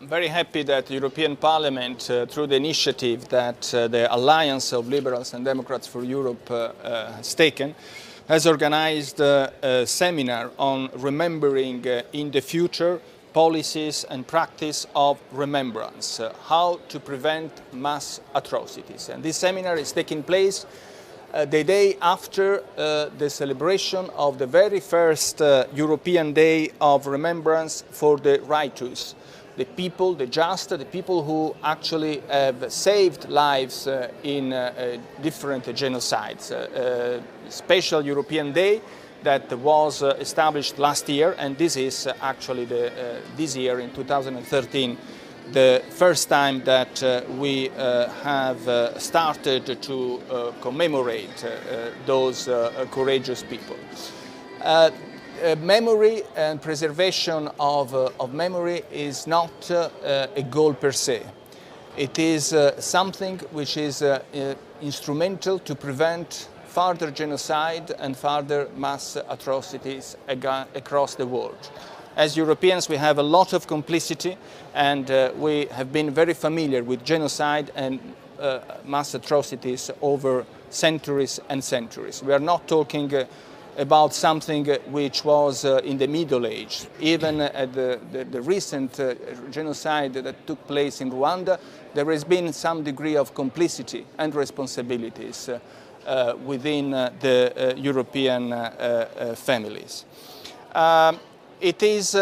I'm very happy that the European Parliament, through the initiative that the Alliance of Liberals and Democrats for Europe has taken, has organized a seminar on remembering in the future policies and practice of remembrance, how to prevent mass atrocities. And this seminar is taking place the day after the celebration of the very first European Day of Remembrance for the righteous, the people, the just, the people who actually have saved lives in different genocides. A special European Day that was established last year, and this is actually this year in 2013 the first time that we have started to commemorate those courageous people. Memory and preservation of memory is not a goal per se. It is something which is instrumental to prevent further genocide and further mass atrocities across the world. As Europeans, we have a lot of complicity, and we have been very familiar with genocide and mass atrocities over centuries and centuries. We are not talking about something which was in the Middle Age. Even at the recent genocide that took place in Rwanda, there has been some degree of complicity and responsibilities within the European families. It is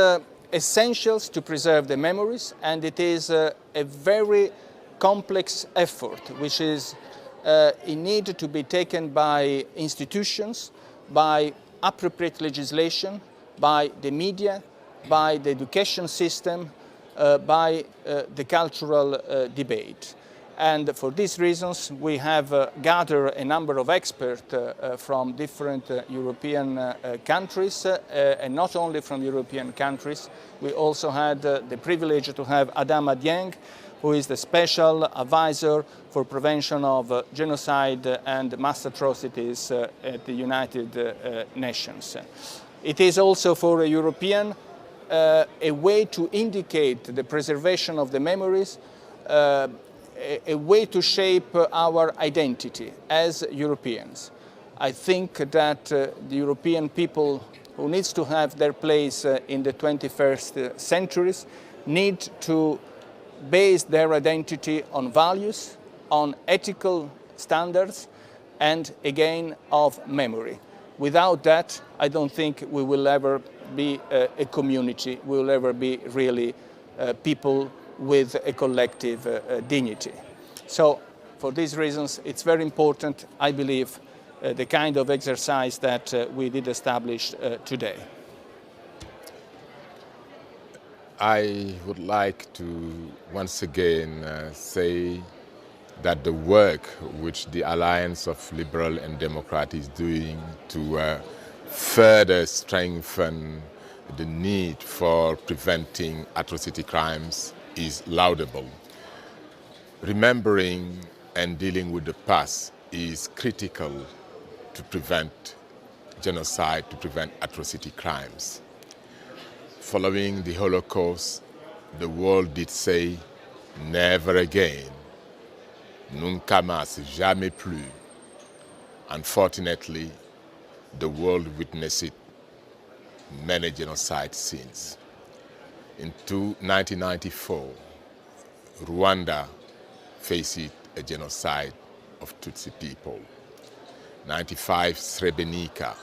essential to preserve the memories, and it is a very complex effort which is in need to be taken by institutions, by appropriate legislation, by the media, by the education system, by the cultural debate. And for these reasons, we have gathered a number of experts from different European countries, and not only from European countries. We also had the privilege to have Adama Dieng, who is the special advisor for prevention of genocide and mass atrocities at the United Nations. It is also for a European a way to indicate the preservation of the memories, a way to shape our identity as Europeans. I think that the European people who needs to have their place in the 21st centuries need to base their identity on values, on ethical standards, and again of memory. Without that, I don't think we will ever be a community, we will ever be really people with a collective dignity. So, for these reasons, it's very important, I believe, the kind of exercise that we did establish today. I would like to once again say that the work which the Alliance of Liberal and Democrat is doing to further strengthen the need for preventing atrocity crimes is laudable. Remembering and dealing with the past is critical to prevent genocide, to prevent atrocity crimes. Following the Holocaust, the world did say, never again, nunca más, jamais plus. Unfortunately, the world witnessed many genocide since. In 1994, Rwanda faced a genocide of Tutsi people. 1995, Srebrenica.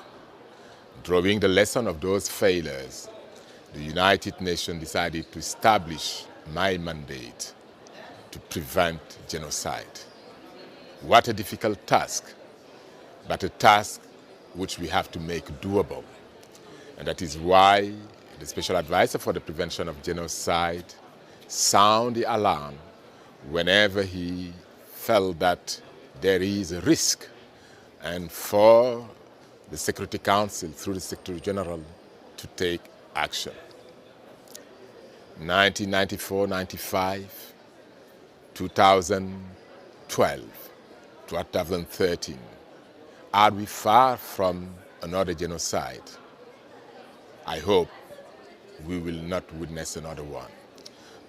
Drawing the lesson of those failures, the United Nations decided to establish my mandate to prevent genocide. What a difficult task, but a task which we have to make doable. And that is why the Special Advisor for the Prevention of Genocide sounded the alarm whenever he felt that there is a risk, and for the Security Council, through the Secretary General, to take action. 1994, 95, 2012, 2013. Are we far from another genocide? I hope we will not witness another one.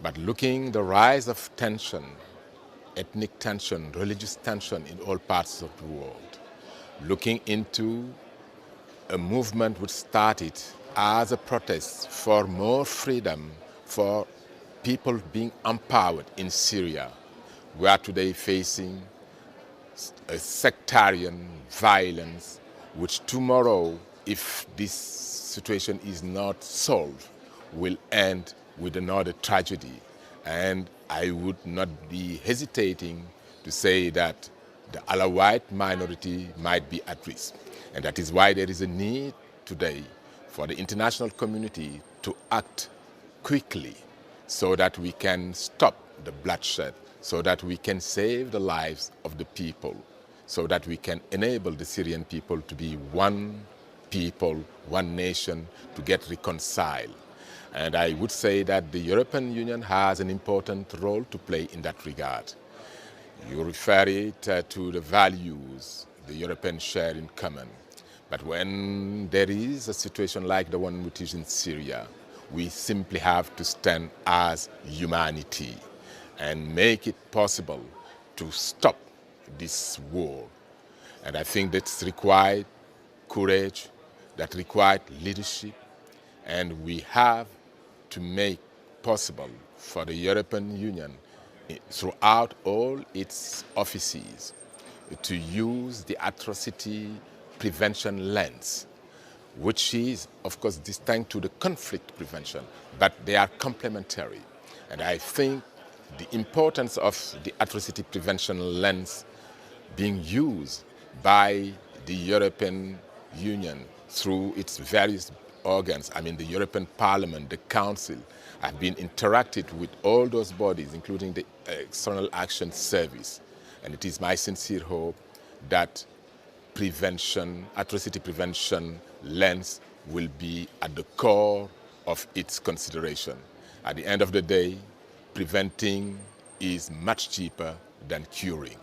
But looking the rise of tension, ethnic tension, religious tension in all parts of the world, looking into a movement which started as a protest for more freedom, for people being empowered in Syria. We are today facing a sectarian violence, which tomorrow, if this situation is not solved, will end with another tragedy. And I would not be hesitating to say that the Alawite minority might be at risk. And that is why there is a need today for the international community to act quickly so that we can stop the bloodshed, so that we can save the lives of the people, so that we can enable the Syrian people to be one people, one nation, to get reconciled. And I would say that the European Union has an important role to play in that regard. You refer it to the values the Europeans share in common. But when there is a situation like the one which is in Syria, we simply have to stand as humanity and make it possible to stop this war. And I think that's required courage, that required leadership, and we have to make possible for the European Union throughout all its offices to use the atrocity prevention lens, which is, of course, distinct to the conflict prevention, but they are complementary. And I think the importance of the atrocity prevention lens being used by the European Union through its various organs, I mean the European Parliament, the Council, have been interacted with all those bodies, including the External Action Service. And it is my sincere hope that prevention, atrocity prevention lens will be at the core of its consideration. At the end of the day, preventing is much cheaper than curing.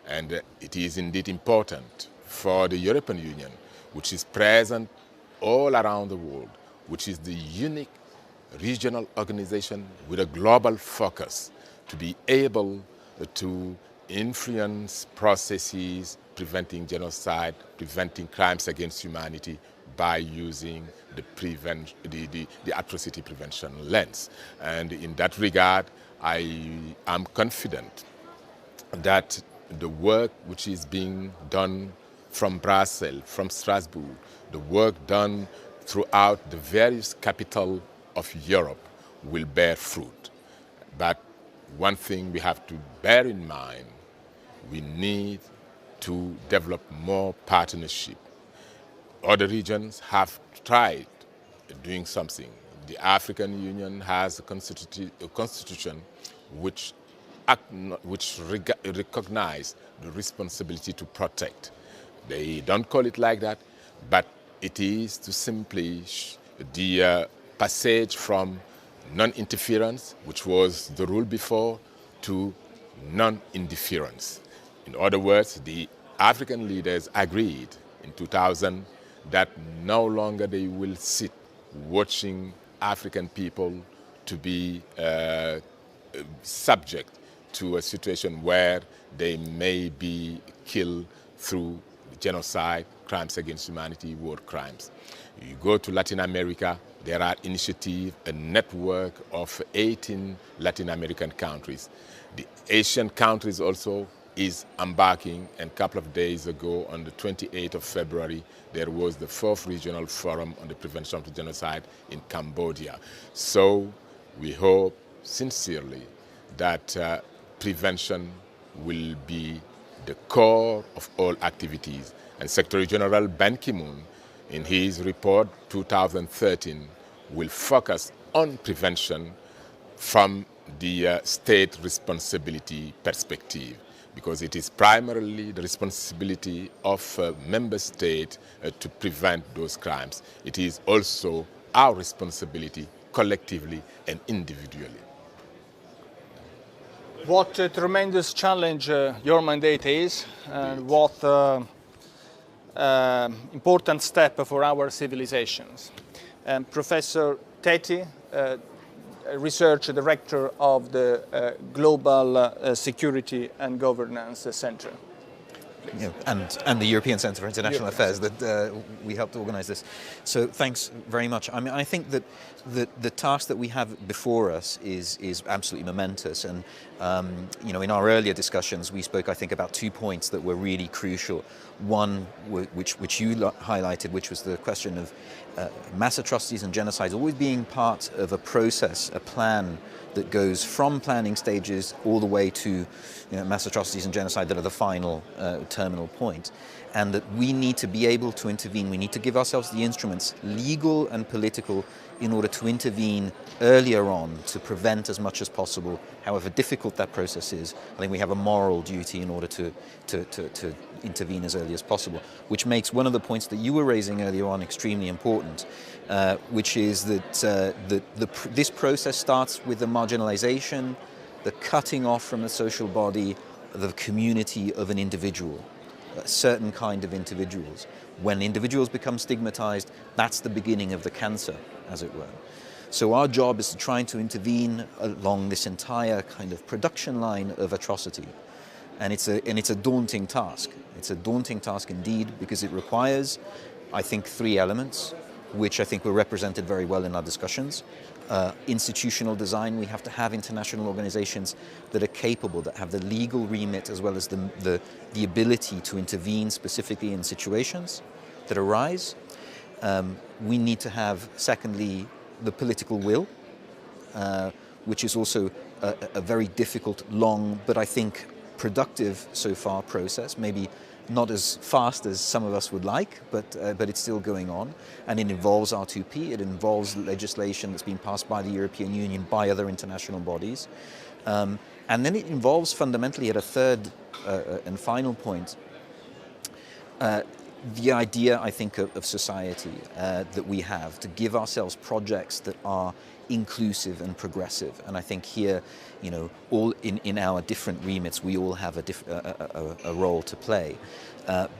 And it is indeed important for the European Union, which is present all around the world, which is the unique regional organization with a global focus, to be able to influence processes preventing genocide, preventing crimes against humanity by using the atrocity prevention lens. And in that regard, I am confident that the work which is being done from Brussels, from Strasbourg, the work done throughout the various capitals of Europe will bear fruit. But one thing we have to bear in mind, we need to develop more partnership. Other regions have tried doing something. The African Union has a constitution which recognize the responsibility to protect. They don't call it like that, but it is to simply the passage from non-interference, which was the rule before, to non-interference. In other words, the African leaders agreed in 2000 that no longer they will sit watching African people to be subject to a situation where they may be killed through genocide, crimes against humanity, war crimes. You go to Latin America, there are initiatives, a network of 18 Latin American countries. The Asian countries also is embarking, and a couple of days ago, on the 28th of February, there was the 4th Regional Forum on the Prevention of Genocide in Cambodia. So we hope sincerely that prevention will be the core of all activities. And Secretary General Ban Ki-moon, in his report 2013, will focus on prevention from the state responsibility perspective, because it is primarily the responsibility of member states to prevent those crimes. It is also our responsibility collectively and individually. What a tremendous challenge your mandate is, and what important step for our civilizations. Professor Teti, research director of the Global Security and Governance Center. Yeah, and the European Centre for International Affairs that we helped organise this. So thanks very much. I mean, I think that the task that we have before us is absolutely momentous. And you know, in our earlier discussions, we spoke, I think, about 2 points that were really crucial. One, which you highlighted, which was the question of mass atrocities and genocides always being part of a process, a plan that goes from planning stages all the way to mass atrocities and genocide that are the final terminal point. And that we need to be able to intervene. We need to give ourselves the instruments, legal and political, in order to intervene earlier on to prevent as much as possible, however difficult that process is. I think we have a moral duty in order to intervene as early as possible, which makes one of the points that you were raising earlier on extremely important, which is that this process starts with the marginalization, the cutting off from the social body, the community of an individual, a certain kind of individuals. When individuals become stigmatized, that's the beginning of the cancer, as it were. So our job is to try to intervene along this entire kind of production line of atrocity. And it's a daunting task. It's a daunting task indeed, because it requires, I think, 3 elements, which I think were represented very well in our discussions. Institutional design. We have to have international organizations that are capable, that have the legal remit as well as the ability to intervene specifically in situations that arise. We need to have, secondly, the political will, which is also a very difficult, long, but I think productive so far process, maybe not as fast as some of us would like, but it's still going on. And it involves R2P, it involves legislation that's been passed by the European Union, by other international bodies. And then it involves fundamentally, at a third and final point, the idea, I think, of society that we have, to give ourselves projects that are inclusive and progressive. And I think here, all in our different remits, we all have a role to play.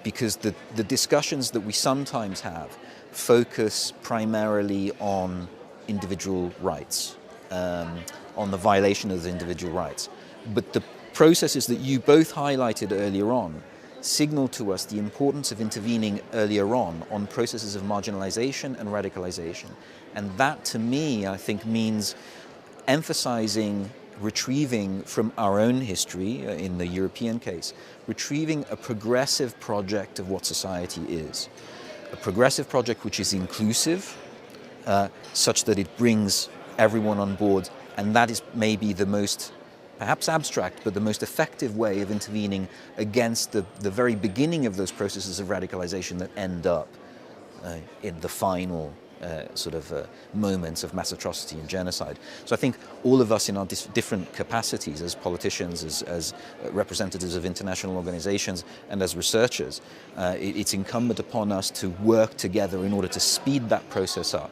Because the discussions that we sometimes have focus primarily on individual rights, on the violation of the individual rights. But the processes that you both highlighted earlier on signal to us the importance of intervening earlier on processes of marginalization and radicalization. And that, to me, I think means emphasizing, retrieving from our own history, in the European case, retrieving a progressive project of what society is. A progressive project which is inclusive, such that it brings everyone on board, and that is maybe the most, perhaps abstract, but the most effective way of intervening against the very beginning of those processes of radicalization that end up in the final moments of mass atrocity and genocide. So I think all of us in our different capacities as politicians, as representatives of international organizations, and as researchers, it's incumbent upon us to work together in order to speed that process up.